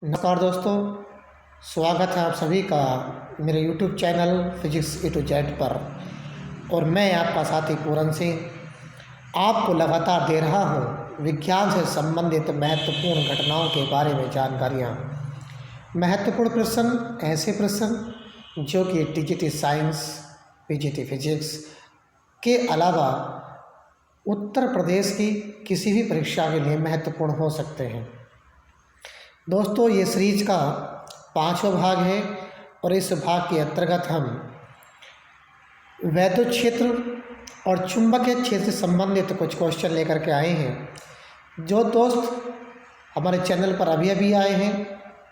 नमस्कार दोस्तों, स्वागत है आप सभी का मेरे YouTube channel physics A to Z पर। और मैं आपका साथी पूरन सिंह आपको लगातार दे रहा हूँ विज्ञान से संबंधित महत्वपूर्ण घटनाओं के बारे में जानकारियाँ। महत्वपूर्ण प्रश्न, ऐसे प्रश्न जो कि TGT साइंस, PGT फिजिक्स के अलावा उत्तर प्रदेश की किसी भी परीक्षा के लिए महत्वपूर्ण हो सकते हैं। दोस्तों, ये सीरीज का 5वां भाग है और इस भाग के अंतर्गत हम वैद्युत क्षेत्र और चुंबकीय क्षेत्र से संबंधित कुछ क्वेश्चन लेकर के आए हैं। जो दोस्त हमारे चैनल पर अभी आए हैं,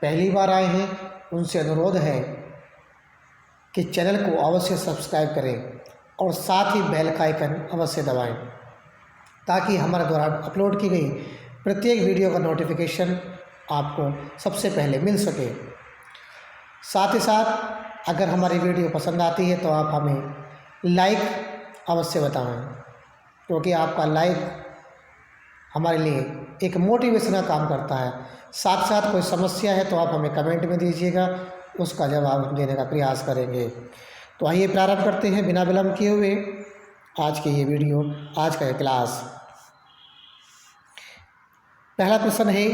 पहली बार आए हैं, उनसे अनुरोध है कि चैनल को अवश्य सब्सक्राइब करें और साथ ही बेल का आइकन अवश्य दबाएं ताकि हमारे द्वारा अपलोड की गई प्रत्येक वीडियो का नोटिफिकेशन आपको सबसे पहले मिल सके। साथ ही साथ अगर हमारी वीडियो पसंद आती है तो आप हमें लाइक अवश्य बताएं, क्योंकि आपका लाइक हमारे लिए एक मोटिवेशन का काम करता है। साथ साथ कोई समस्या है तो आप हमें कमेंट में दीजिएगा, उसका जवाब हम देने का प्रयास करेंगे। तो आइए प्रारंभ करते हैं बिना विलंब किए हुए आज की ये वीडियो, आज का ये क्लास। पहला प्रश्न है,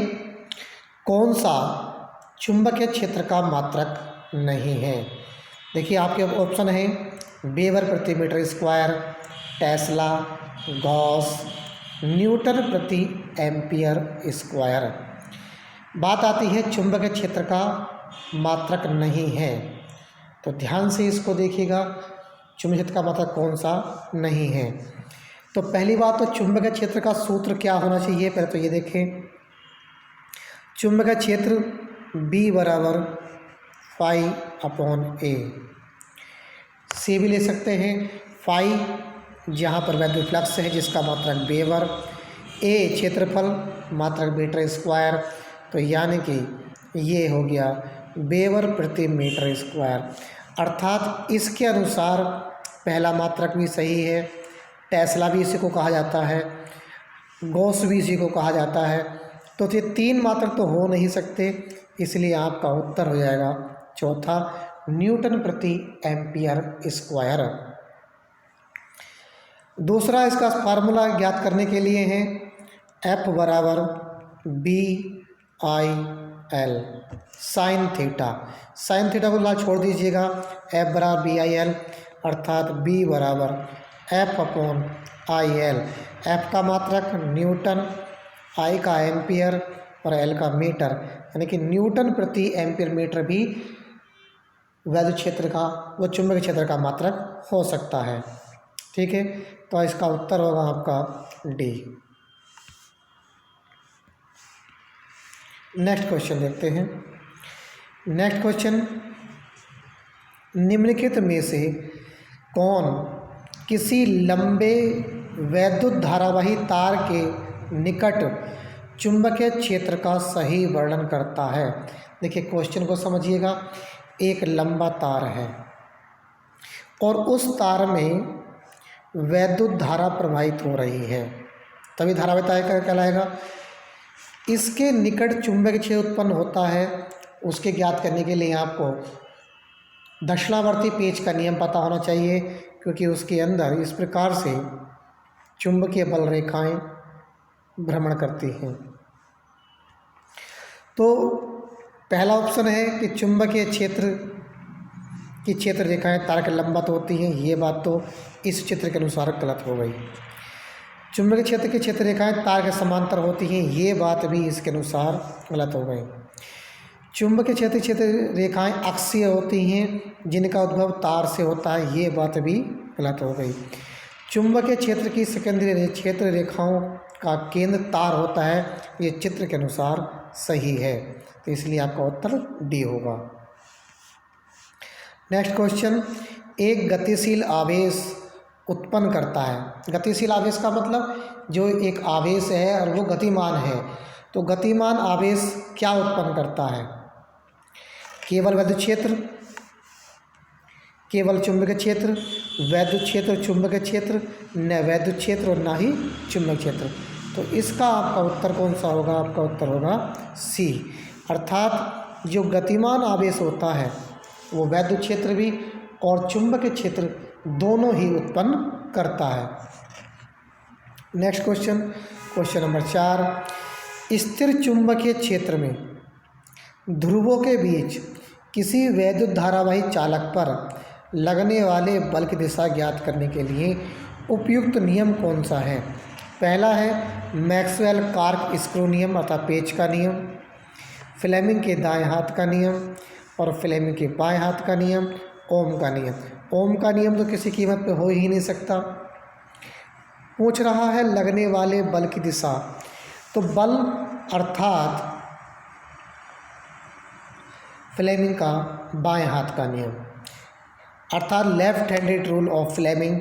कौन सा चुंबकीय क्षेत्र का मात्रक नहीं है? देखिए, आपके ऑप्शन है वेबर प्रति metre square, tesla, gauss, newton प्रति एम्पियर स्क्वायर। बात आती है चुंबकीय क्षेत्र का मात्रक नहीं है, तो ध्यान से इसको देखिएगा, चुंबकीय क्षेत्र का मात्रक कौन सा नहीं है। तो पहली बात तो चुंबकीय क्षेत्र का सूत्र क्या होना चाहिए, पहले तो ये देखें। चुंबकीय क्षेत्र B बराबर φ/a, C भी ले सकते हैं। फाई जहाँ पर वैद्युत फ्लक्स है जिसका मात्रक वेबर, A क्षेत्रफल, मात्रक मीटर स्क्वायर, तो यानी कि ये हो गया वेबर प्रति मीटर स्क्वायर। अर्थात इसके अनुसार पहला मात्रक भी सही है, टेस्ला भी इसी को कहा जाता है, गॉस भी इसी को कहा जाता है। तो ये तीन मात्रक तो हो नहीं सकते, इसलिए आपका उत्तर हो जाएगा चौथा, न्यूटन प्रति एम्पियर स्क्वायर। दूसरा इसका फार्मूला ज्ञात करने के लिए है F बराबर BIL sine theta. Sine theta को ला छोड़ दीजिएगा, F बराबर BIL, अर्थात B बराबर F/IL। F का मात्रक न्यूटन, I का एम्पियर और L का मीटर, यानी कि न्यूटन प्रति एम्पियर मीटर भी वैद्युत क्षेत्र का, वो चुंबकीय क्षेत्र का मात्रक हो सकता है। ठीक है, तो इसका उत्तर होगा आपका D। नेक्स्ट क्वेश्चन देखते हैं। नेक्स्ट क्वेश्चन, निम्नलिखित में से कौन किसी लंबे वैद्युत धारावाही तार के निकट चुंबकीय क्षेत्र का सही वर्णन करता है? देखिए, क्वेश्चन को समझिएगा। एक लंबा तार है और उस तार में वैद्युत धारा प्रवाहित हो रही है, तभी धारावाही तार कहलाएगा। इसके निकट चुंबकीय क्षेत्र उत्पन्न होता है, उसके ज्ञात करने के लिए आपको दक्षिणावर्ती पेच का नियम पता होना चाहिए, क्योंकि उसके अंदर इस प्रकार से चुंबकीय बल रेखाएं भ्रमण करती हैं। तो पहला ऑप्शन है कि चुंबकीय क्षेत्र की क्षेत्र रेखाएं तार के लंबवत होती हैं, ये बात तो इस चित्र के अनुसार गलत हो गई। चुंबकीय क्षेत्र की क्षेत्र रेखाएं तार के समांतर होती हैं, ये बात भी इसके अनुसार गलत हो गई। चुंबकीय क्षेत्र रेखाएं अक्षीय होती हैं, जिनका उद्भव तार से होता है, ये बात भी गलत हो गई। चुंबकीय क्षेत्र की सेकेंडरी क्षेत्र रेखाओं का केंद्र तार होता है, ये चित्र के अनुसार सही है, तो इसलिए आपका उत्तर D होगा। नेक्स्ट क्वेश्चन, एक गतिशील आवेश उत्पन्न करता है। गतिशील आवेश का मतलब जो एक आवेश है और वो गतिमान है, तो गतिमान आवेश क्या उत्पन्न करता है? केवल वैद्युत क्षेत्र, केवल चुंबकीय क्षेत्र, वैद्युत क्षेत्र, चुंबकीय क्षेत्र, न वैद्युत क्षेत्र और ना ही चुंबकीय क्षेत्र। तो इसका आपका उत्तर कौन सा होगा? आपका उत्तर होगा C, अर्थात जो गतिमान आवेश होता है वो वैद्युत क्षेत्र भी और चुंबकीय क्षेत्र दोनों ही उत्पन्न करता है। नेक्स्ट क्वेश्चन, क्वेश्चन नंबर 4, स्थिर चुंबकीय क्षेत्र में ध्रुवों के बीच किसी वैद्युत धारावाही चालक पर लगने वाले बल की दिशा ज्ञात करने के लिए उपयुक्त नियम कौन सा है? पहला है मैक्सवेल कार्क स्क्रू नियम अर्थात पेच का नियम, फ्लेमिंग के दाएं हाथ का नियम और फ्लेमिंग के बाएं हाथ का नियम, ओम का नियम। ओम का नियम तो किसी कीमत पे हो ही नहीं सकता। पूछ रहा है लगने वाले बल की दिशा, तो बल अर्थात फ्लेमिंग का बाएं हाथ का नियम अर्थात left handed rule of Fleming.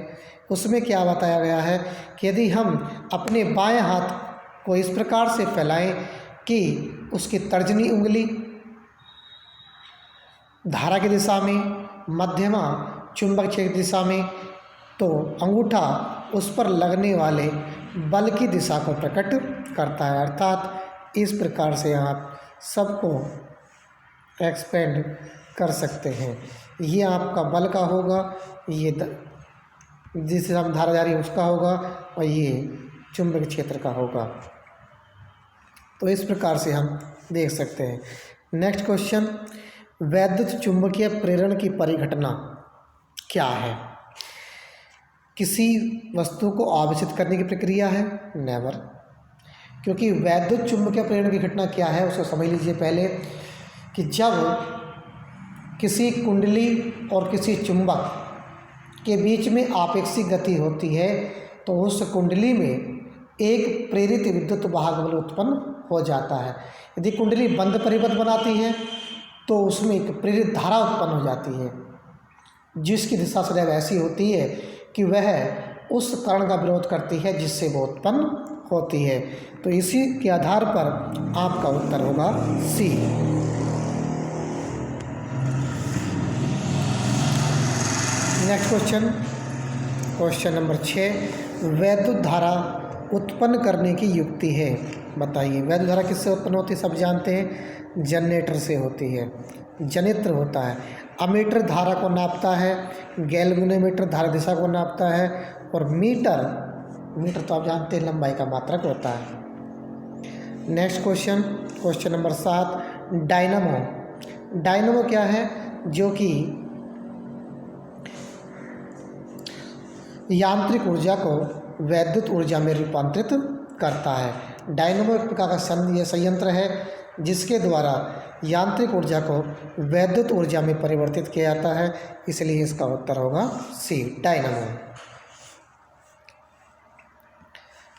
उसमें क्या बताया गया है कि यदि हम अपने बाएं हाथ को इस प्रकार से फैलाएं कि उसकी तर्जनी उंगली धारा की दिशा में, मध्यमा चुंबक क्षेत्र की दिशा में, तो अंगूठा उस पर लगने वाले बल की दिशा को प्रकट करता है। अर्थात इस प्रकार से आप सबको एक्सपेंड कर सकते हैं। ये आपका बल का होगा, ये जिससे हम धारा जा रही है उसका होगा और ये चुंबक क्षेत्र का होगा। तो इस प्रकार से हम देख सकते हैं। नेक्स्ट क्वेश्चन, वैद्युत चुंबकीय प्रेरण की परिघटना क्या है? किसी वस्तु को आवेशित करने की प्रक्रिया है? नेवर। क्योंकि वैद्युत चुंबकीय प्रेरण की घटना क्या है उसको समझ लीजिए पहले, कि जब किसी कुंडली और किसी चुंबक के बीच में आपेक्षिक गति होती है तो उस कुंडली में एक प्रेरित विद्युत वाहक बल उत्पन्न हो जाता है। यदि कुंडली बंद परिपथ बनाती है तो उसमें एक प्रेरित धारा उत्पन्न हो जाती है जिसकी दिशा सदैव ऐसी होती है कि वह उस कर्ण का विरोध करती है जिससे वो उत्पन्न होती है। तो इसी के आधार पर आपका उत्तर होगा सी। नेक्स्ट क्वेश्चन, क्वेश्चन नंबर 6, वैद्युत धारा उत्पन्न करने की युक्ति है, बताइए। वैद्युत धारा किससे उत्पन्न होती है? सब जानते हैं, जनरेटर से होती है। जनित्र होता है, अमीटर धारा को नापता है, गैल्वेनोमीटर धारा दिशा को नापता है और मीटर तो आप जानते हैं लंबाई का मात्रक होता है। Next question, question number 7, dynamo क्या है? जो कि यांत्रिक ऊर्जा को वैद्युत ऊर्जा में रूपांतरित करता है। डायनामो एक प्रकार का संयंत्र है जिसके द्वारा यांत्रिक ऊर्जा को वैद्युत ऊर्जा में परिवर्तित किया जाता है, इसलिए इसका उत्तर होगा C, dynamo.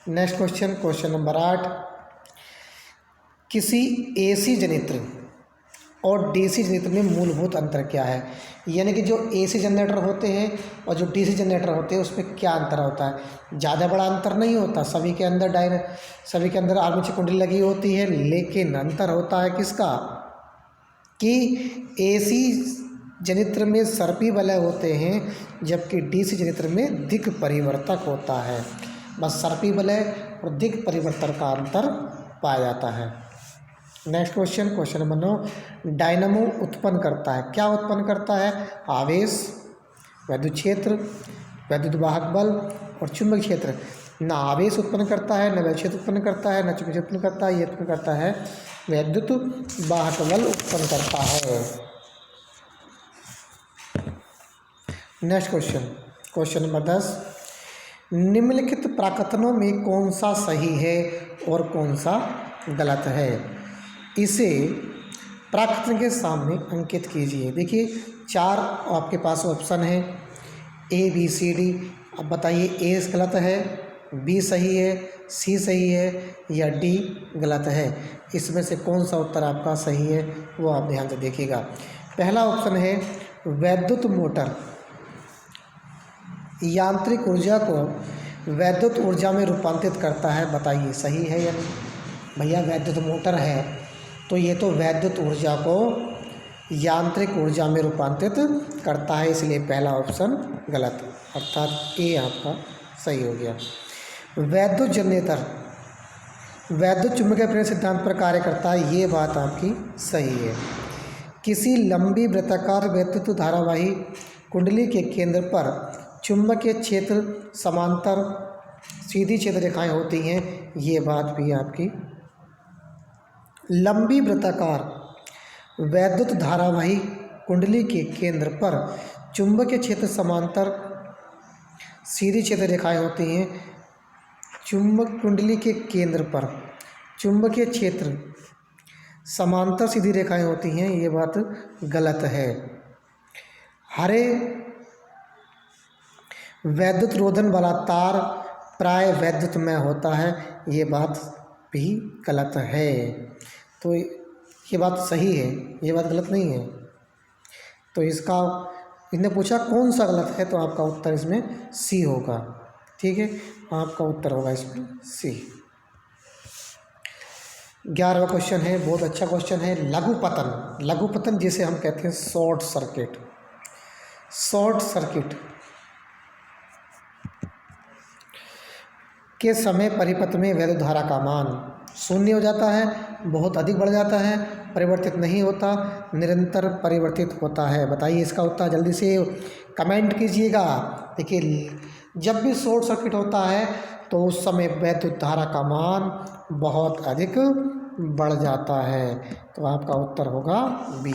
Next question, question number 8, किसी एसी जनित्र और डीसी जनित्र में मूलभूत अंतर क्या है? यानी कि जो एसी जनरेटर होते हैं और जो डीसी जनरेटर होते हैं उसमें क्या अंतर होता है? ज़्यादा बड़ा अंतर नहीं होता, सभी के अंदर आर्मेचर कुंडली लगी होती है, लेकिन अंतर होता है किसका? कि एसी जनित्र में सर्पी वलय होते हैं जबकि डीसी जनित्र में दिक् परिवर्तक होता है। बस सर्पी वलय और दिक् परिवर्तन का अंतर पाया जाता है। Next question, question number 9, dynamo उत्पन्न करता है, क्या उत्पन्न करता है? आवेश, वैद्युत क्षेत्र, वैद्युत वाहक बल और चुंबक क्षेत्र। ना आवेश उत्पन्न करता है, न वैद्युत क्षेत्र उत्पन्न करता है, न चुंबक क्षेत्र उत्पन्न करता है, ये उत्पन्न करता है वैद्युत वाहक बल उत्पन्न करता है। नेक्स्ट क्वेश्चन, क्वेश्चन नंबर 10, निम्नलिखित प्राकथनों में कौन सा सही है और कौन सा गलत है? इसे प्राकथन के सामने अंकित कीजिए। देखिए 4 आपके पास ऑप्शन है, ए बी सी डी। अब बताइए ए गलत है, बी सही है, सी सही है या डी गलत है? इसमें से कौन सा उत्तर आपका सही है वो आप ध्यान से देखिएगा। पहला ऑप्शन है वैद्युत मोटर यांत्रिक ऊर्जा को वैद्युत ऊर्जा में रूपांतरित करता है, बताइए सही है या नहीं? भैया वैद्युत मोटर है तो ये तो वैद्युत ऊर्जा को यांत्रिक ऊर्जा में रूपांतरित करता है, इसलिए पहला ऑप्शन गलत, अर्थात ए आपका सही हो गया। वैद्युत जनरेटर वैद्युत चुंबकीय प्रेरण सिद्धांत पर कार्य करता है, ये बात आपकी सही है। किसी लंबी वृत्ताकार वैद्युत धारावाही कुंडली के केंद्र पर चुंबकीय क्षेत्र समांतर सीधी क्षेत्र रेखाएं होती हैं, ये बात भी आपकी। लंबी वृत्ताकार वैद्युत धारावाही कुंडली के केंद्र पर चुंबकीय क्षेत्र समांतर सीधी क्षेत्र रेखाएं होती हैं। चुंबक कुंडली के केंद्र पर चुंबकीय क्षेत्र समांतर सीधी रेखाएं होती हैं, ये बात गलत है। हरे वैद्युत रोधन वाला तार प्राय वैद्युतमय होता है, ये बात भी गलत है। तो ये बात सही है, ये बात गलत नहीं है। तो इसका इसने पूछा कौन सा गलत है, तो आपका उत्तर इसमें सी होगा। ठीक है, आपका उत्तर होगा इसमें सी। 11वां क्वेश्चन है, बहुत अच्छा क्वेश्चन है। लघुपतन, लघुपतन जिसे हम कहते हैं शॉर्ट सर्किट। शॉर्ट सर्किट के समय परिपथ में वैद्युत धारा का मान शून्य हो जाता है, बहुत अधिक बढ़ जाता है, परिवर्तित नहीं होता, निरंतर परिवर्तित होता है। बताइए इसका उत्तर, जल्दी से कमेंट कीजिएगा। देखिए, जब भी शॉर्ट सर्किट होता है तो उस समय वैद्युत धारा का मान बहुत अधिक बढ़ जाता है। तो आपका उत्तर होगा बी।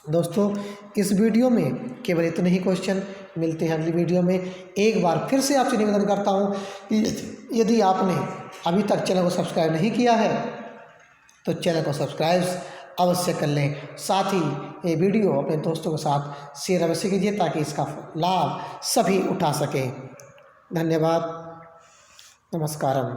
दोस्तों, इस वीडियो में केवल इतने ही क्वेश्चन। मिलते हैं अगली वीडियो में। एक बार फिर से आपसे निवेदन करता हूँ कि यदि आपने अभी तक चैनल को सब्सक्राइब नहीं किया है तो चैनल को सब्सक्राइब अवश्य कर लें। साथ ही ये वीडियो अपने दोस्तों के साथ शेयर अवश्य कीजिए ताकि इसका लाभ सभी उठा सकें। धन्यवाद। नमस्कारम।